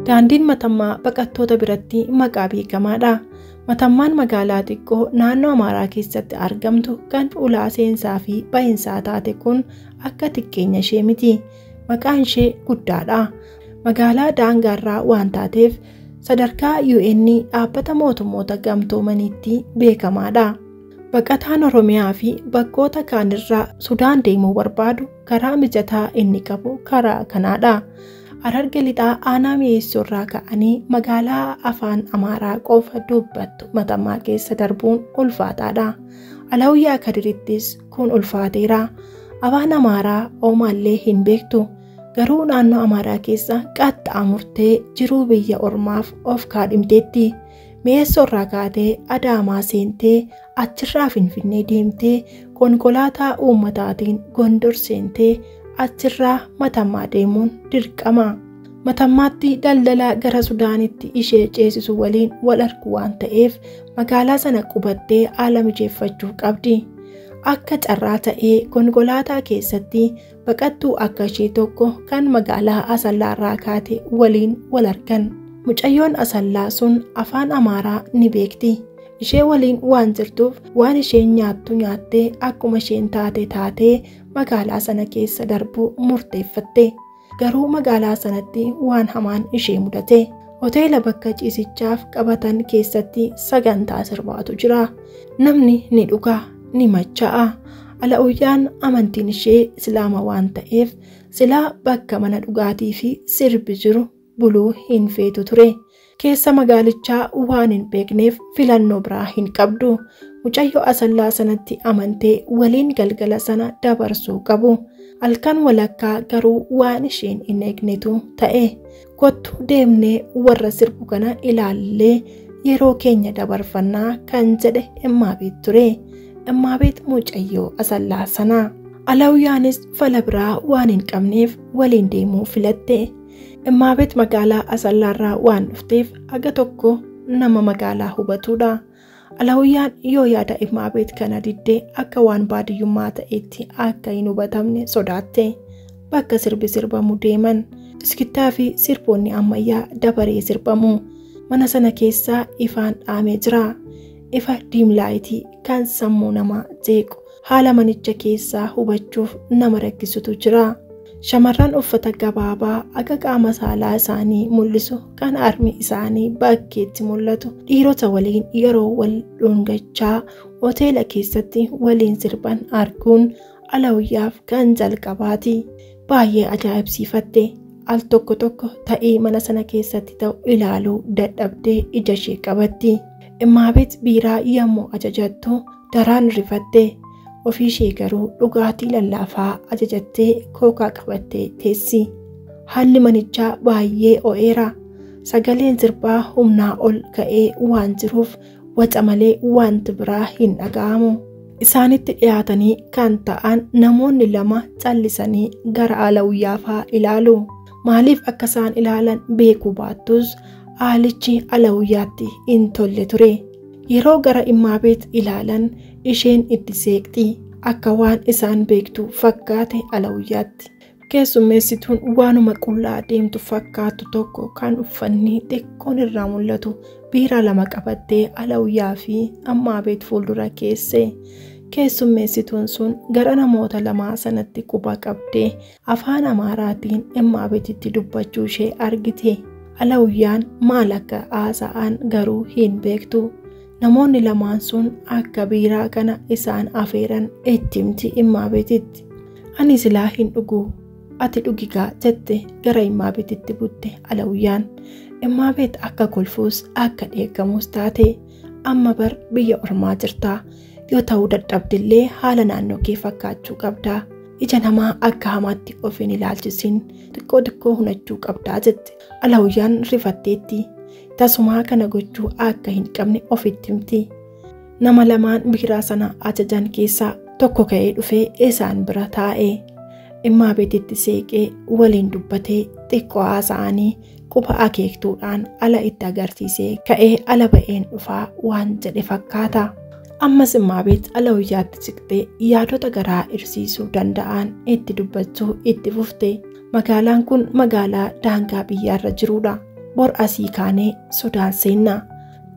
Daandiin Matammaa baqattoota biratti maqaa beekamaadha. Matammaan magaalaa xiqqoo naannoo Amaaraa keessatti argamtu kan ulaa seensaa fi bahinsaa taate kun akka xiqqeenya ishee miti. Maqaan ishee guddaadha. Magaalaa daangaarraa waan taateef sadarkaa UN dhaabbata mootummoota gamtoomaniitti beekamaadha. Baqataan Oromiyaa fi bakkoota kaanirraa Sudaan deemuu barbaadu karaa mijataa inni qabu karaa kanaadha. Hararge lixaa aanaa mi'eessorraa ka'anii magaalaa afaan Amaaraa qofa dubbattu Matammaa keessa darbuun ulfaataadha. Alawiyyaa Kadirittis kun ulfaateera. Afaan Amaaraa oomaallee hin beektu. Garuu naannoo Amaaraa keessa qaxxaamurtee jiruu biyya ormaaf of kaadhimteetti. Mi'eessorraa kaatee Adaamaa seentee achirraa Finfinnee deemtee konkolaataa uummataatiin Gondor seentee achirraa Matammaa deemuun dirqama. Matammaatti daldalaa gara Sudaanitti ishee ceesisu waliin wal argu waan ta'eef magaalaa sana qubattee haala mijeeffachuu qabdi. Akka carraa ta'ee konkolaataa keessatti baqattuu akka ishee tokko kan magaalaa Asallaarraa kaate waliin wal argan. Mucayyoon Asallaa sun afaan Amaaraa ni beekti. Ishee waliin waan jirtuuf waan isheen nyaattu nyaattee akkuma isheen taatee magaalaa sana keessa darbuu murteeffatte. Garuu magaalaa sanatti waan hamaan ishee mudate. Hoteela bakka ciisichaaf qabatan keessatti sagantaa sirbaatu jira. Namni ni dhuga, ni macha'a. Alawiyyaan amantiin ishee Islaama waan ta'eef silaa bakka mana dhugaatii fi sirbi jiru buluu hin feetu ture. Keessa magaalichaa waan hin beekneef filannoo biraa hin qabdu. Mucayyoo Asallaa sanatti amantee waliin galgala sana dabarsuu qabu. Halkan walakkaa garuu waan isheen hin eegnetu ta'e. Kottu deemnee warra sirbu kana ilaallee yeroo keenya dabarfannaa kan jedhe Immaabeet ture. Immaabeet mucayyoo Asallaa sana. Alawiyyaanis fala biraa waan hin qabneef waliin deemuu filatte. Immaabeet magaalaa Asallaarraa waan dhufteef aga tokko nama magaalaa hubatudha. Alawiyyaan yoo yaada Immaabeet kana diddee akka waan baadiyyummaa ta'etti akka hin hubatamne sodaatte. Bakka sirbi sirbamu deeman. Iskittaa fi sirboonni ammayyaa dabaree sirbamu. Mana sana keessaa ifaan dhaamee jira. Ifa diimlaayitii kan sammuu namaa jeequ. Haala manicha keessaa hubachuuf nama rakkisutu jira. Shamarran uffata gabaabaa aga qaama saalaa isaanii mul'isu kan harmi isaanii bakkeetti mul'atu dhiirota waliin yeroo wal dhungachaa hoteela keessatti waliin sirban arguun Alawiyyaaf kan jalqabaati. Baay'ee ajaa'ibsiifatte. Al tokko ta'ee mana sana keessatti ta'u ilaaluu dadhabdee ija ishee qabatti. Immaabeet biiraa yommuu ajajattu daraan rifatte. Ofii ishee garuu dhugaatii lallaafaa ajajattee kookaa qabattee teessi. Haalli manichaa baay'ee o'eera. Sagaleen sirbaa humnaa ol ka'ee waan jiruuf waca malee wanti biraa hin dhaga'amu. Isaanitti dhiyaatanii kan ta'an namoonni lama callisanii gara Alawiyyaafaa ilaalu. Maaliif akka isaan ilaalan beekuu baattus haalichi Alawiyyaatti hin tolle ture. Yeroo gara Immaabeet ilaalan isheen itti seeqxi. Akka waan isaan beektu fakkaate Alawiyyaatti. Keessummeessituun waanuma qullaa deemtu fakkaatu tokko kan uffanni xiqqoon irraa mul'atu biiraa lama qabattee Alawiyyaa fi Immaabeet fuuldura keesse. Keessummeessituun sun gara namoota lamaa sanatti quba qabdee afaan Amaaraatiin Immaabeetitti dubbachuu ishee argite. Alawiyyaan maal akka haasa'an garuu hin beektu. Namoonni lamaan sun akka biiraa kana isaan afeeran itti himti Immaabeetitti. Ani silaa hin dhugu. Ati dhugigaa jette gara Immaabeetitti butte Alawiyyaan. Immaabeet akka kolfuus akka dheekkamuus taate. Amma bar biyya ormaa jirtaa. Yoo ta'uu dadhabdillee haala naannoo kee fakkaachuu qabdaa. Ija namaa akka hamaatti of hin ilaalchisin. Xiqqoo hunachuu qabdaa jette. Alawiyyaan rifatteetti. Tasumaa kana gochuu akka hin qabne ofitti himti. Nama lamaan biiraa sana ajajan keessaa tokko ka'ee dhufee isaan bira taa'e. Immaabeetitti seeqee waliin dubbatee xiqqoo haasa'anii quba akeektuudhaan ala itti agarsiisee ka'ee ala ba'een dhufaa waan jedhe fakkaata. Ammas Immaabeet Alawiyyaatti siqtee yaadota garaa irsiisuu danda'an itti dubbachuu itti fufte. Magaalaan kun magaalaa daangaa biyyaarra jirudha. bor asii kaanee sodaan seennaa.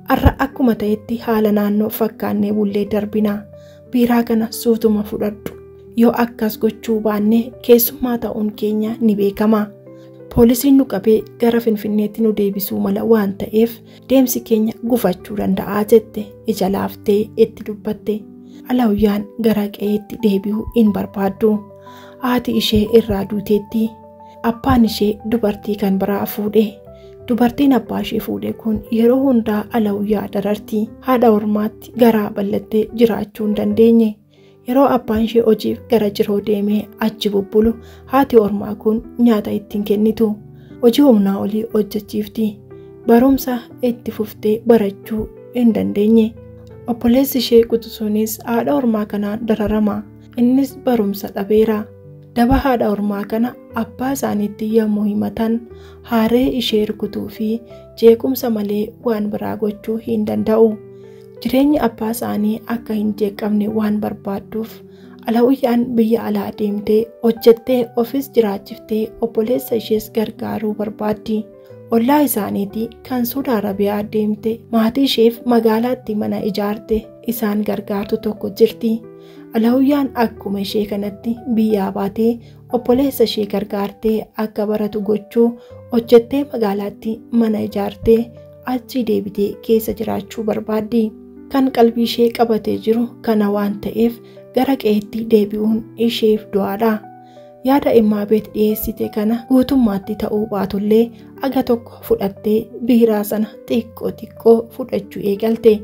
Arra akkuma ta'etti haala naannoo fakkaannee bullee darbinaa. Biiraa kana suutuma fudhadhu. Yoo akkas gochuu baannee keessummaa ta'uun keenya ni beekama. Poolisiin nu qabee gara Finfinneetti nu deebisuu mala waan ta'eef deemsi keenya gufachuu danda'a jette ija laaftee itti dubbatte. Alawiyyaan gara qe'eetti deebi'uu hin barbaaddu. Haati ishee irraa duuteetti. Abbaan ishee dubartii kan biraa fuudhe. Dubartiin abbaa ishee fuudhe kun yeroo hundaa Alawiyyaa dararti. Haadha ormaatti garaa bal'attee jiraachuu hin dandeenye. Yeroo abbaan ishee hojiif gara jiroo deemee achi bubbulu haati ormaa kun nyaata ittiin kennitu. Hojii humnaa olii hojjechiifti. Barumsa itti fuftee barachuu hin dandeenye. Obboleessi ishee quxisuunis haadha ormaa kanaan dararama. Innis barumsa dhabeera. Daba haadha ormaa kana abbaa isaaniitti yommuu himatan haaree ishee rukutuu fi jeequmsa malee waan biraa gochuu hin danda'u. Jireenyi abbaa isaanii akka hin jeeqamne waan barbaadduuf Alawiyyaan biyya alaa deemtee hojjettee ofis jiraachiftee obboleessa ishees gargaaruu barbaaddi. Ollaa isaaniitii kan Saudi Arabiyaa deemte maatii isheef magaalaatti mana ijaarte isaan gargaartu tokko jirti. Alawiyyaan akkuma ishee kanatti biyyaa baatee obboleessa ishee gargaartee akka baratu gochuu hojjettee magaalaatti mana ijaartee achi deebitee keessa jiraachuu barbaaddi. Kan qalbii ishee qabatee jiru kana waan ta'eef gara qe'eetti deebi'uun isheef du'aadha. Yaada Imaabeet dhiyeessite kana guutummaatti ta'uu baatullee aga tokko fudhattee biiraa sana xiqqoo fudhachuu eegalte.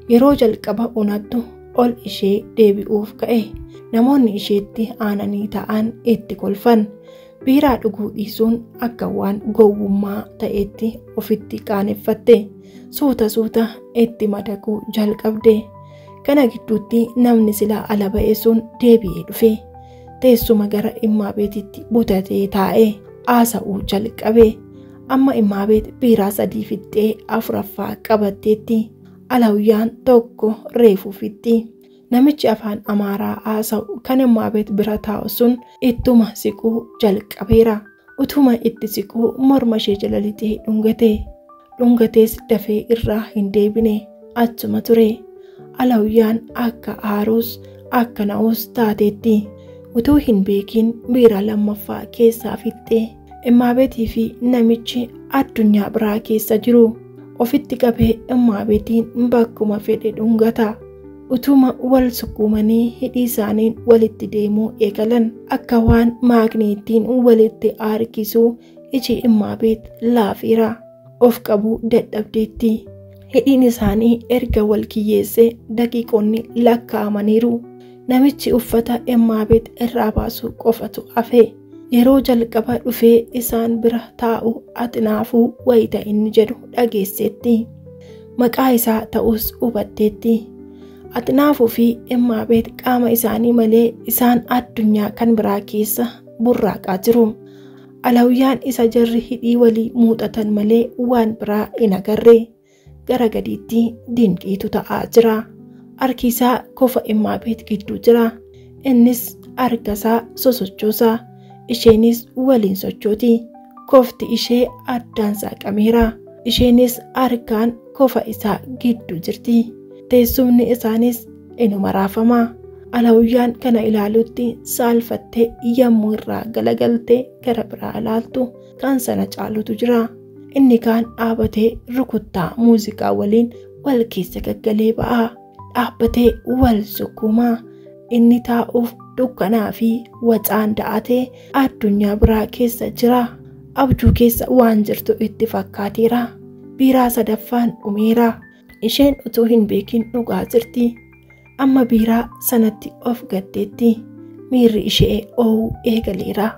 Yeroo jalqaba unattu ol ishee deebi'uuf ka'e. Namoonni isheetti aananii ta'an itti kolfan. Biiraa dhuguu dhiisuun akka waan gowwummaa ta'etti ofitti qaaneffatte. Suuta itti madaquu jalqabde. Kana gidduutti namni silaa ala ba'e sun deebi'ee dhufe. Teessuma gara Imaabeetitti butatee taa'e. Haasa'uu jalqabe. Amma Imaabeet biiraa 3 fixxee 4ffaa qabatteetti. Alawiyyaan tokko reefu fixxi. Namichi afaan Amaaraa haasa'u kan Imaabeet bira taa'u sun ittuma siquu jalqabeera. Utuma itti siquu morma ishee jala lixee dhungate. Dhungatees dafee irraa hin deebine achuma ture. Alawiyyaan akka aaruus akka na'uus taateetti. Utuu hin beekin biiraa lammaffaa keessaa fixxee. Imaabeetii fi namichi addunyaa biraa keessa jiru. Ofitti qabee Imaabeetiin bakkuma fedhe dhungata. Utuma wal sukkuumanii hidhii isaaniin walitti deemuu eegalan akka waan maagneetiin walitti harkisuu iji Imaabeet laafeera. Of qabuu dadhabdeetti. Hidhiin isaanii erga wal kiyyeessee daqiiqonni lakkaa'amaniiru. Namichi uffata Imaabeet irraa baasuu qofatu hafe. Yeroo jalqaba dhufee isaan bira taa'u Atinaafuu wayita inni jedhu dhageesseetti. Maqaa isaa ta'us hubatteetti. Atinaafuu fi Imaabeet qaama isaanii malee isaan addunyaa kan biraa keessa burraaqaa jiru. Alawiyyaan isa jarri hidhii walii muuxatan malee waan biraa hin agarre. Gara gadiitti dinqiitu ta'aa jira. Harki isaa kofa Imaabeet gidduu jira. Innis harkasaa sosochoosa. Isheenis waliin sochooti. Kofti ishee addaan saaqameera. Isheenis harkaan kofa isaa gidduu jirti. Teessumni isaanis inuma raafama. Alawiyyaan kana ilaalutti saalfattee yommuu irraa galagalte gara biraa ilaaltu kan sana caalutu jira. Inni kaan dhaabatee rukuttaa muuziqaa waliin wal keessa gaggalee ba'a. Dhaabbatee wal sukkuumaa. Inni taa'uuf dukkanaa fi wacaan da'atee addunyaa biraa keessa jira. Abjuu keessa waan jirtu itti fakkaateera. Biiraa 3ffaan dhumeera. Isheen utuu hin beekin dhugaa jirti. Amma biiraa sanatti of gatteetti. Miirri ishee oo'uu eegaleera.